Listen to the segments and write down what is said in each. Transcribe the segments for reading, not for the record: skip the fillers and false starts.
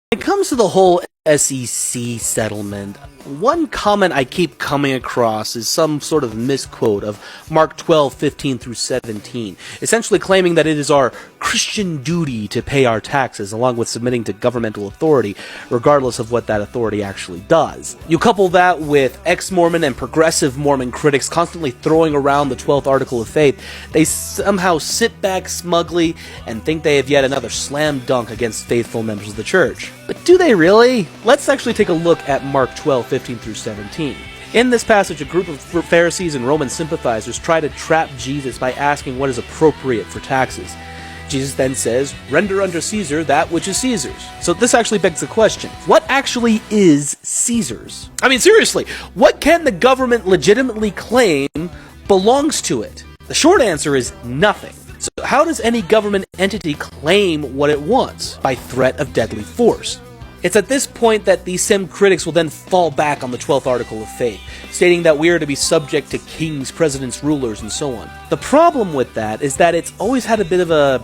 When it comes to the whole SEC settlement, one comment I keep coming across is some sort of misquote of Mark 12:15 through 17, essentially claiming that it is our Christian duty to pay our taxes along with submitting to governmental authority, regardless of what that authority actually does. You couple that with ex-Mormon and progressive Mormon critics constantly throwing around the 12th article of faith, they somehow sit back smugly and think they have yet another slam dunk against faithful members of the church. But do they really? Let's actually take a look at Mark 12:15 through 17. In this passage, a group of Pharisees and Roman sympathizers try to trap Jesus by asking what is appropriate for taxes. Jesus then says, "Render unto Caesar that which is Caesar's." So this actually begs the question, what actually is Caesar's? I mean, seriously, what can the government legitimately claim belongs to it? The short answer is nothing. So how does any government entity claim what it wants? By threat of deadly force. It's at this point that these sim critics will then fall back on the 12th article of faith, stating that we are to be subject to kings, presidents, rulers, and so on. The problem with that is that it's always had a bit of a,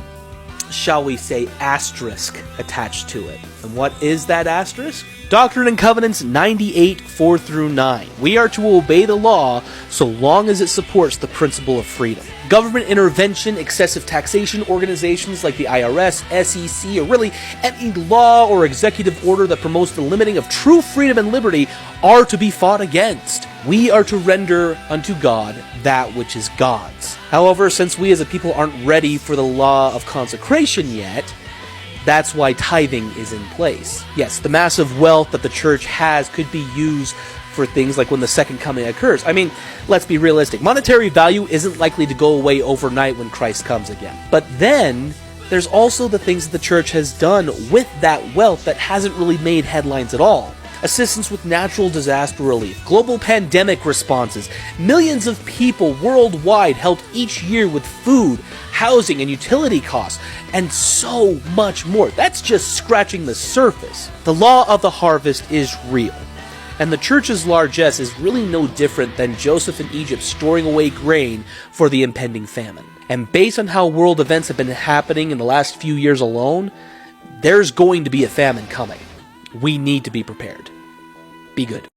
shall we say, asterisk attached to it. And what is that asterisk? Doctrine and Covenants 98:4 through 9. We are to obey the law so long as it supports the principle of freedom. Government intervention, excessive taxation, organizations like the IRS, SEC, or really any law or executive order that promotes the limiting of true freedom and liberty are to be fought against. We are to render unto God that which is God's. However, since we as a people aren't ready for the law of consecration yet, that's why tithing is in place. Yes, the massive wealth that the church has could be used for things like when the second coming occurs. I mean, let's be realistic. Monetary value isn't likely to go away overnight when Christ comes again. But then, there's also the things that the church has done with that wealth that hasn't really made headlines at all. Assistance with natural disaster relief, global pandemic responses, millions of people worldwide helped each year with food, housing, and utility costs, and so much more. That's just scratching the surface. The law of the harvest is real, and the church's largesse is really no different than Joseph in Egypt storing away grain for the impending famine. And based on how world events have been happening in the last few years alone, there's going to be a famine coming. We need to be prepared. Be good.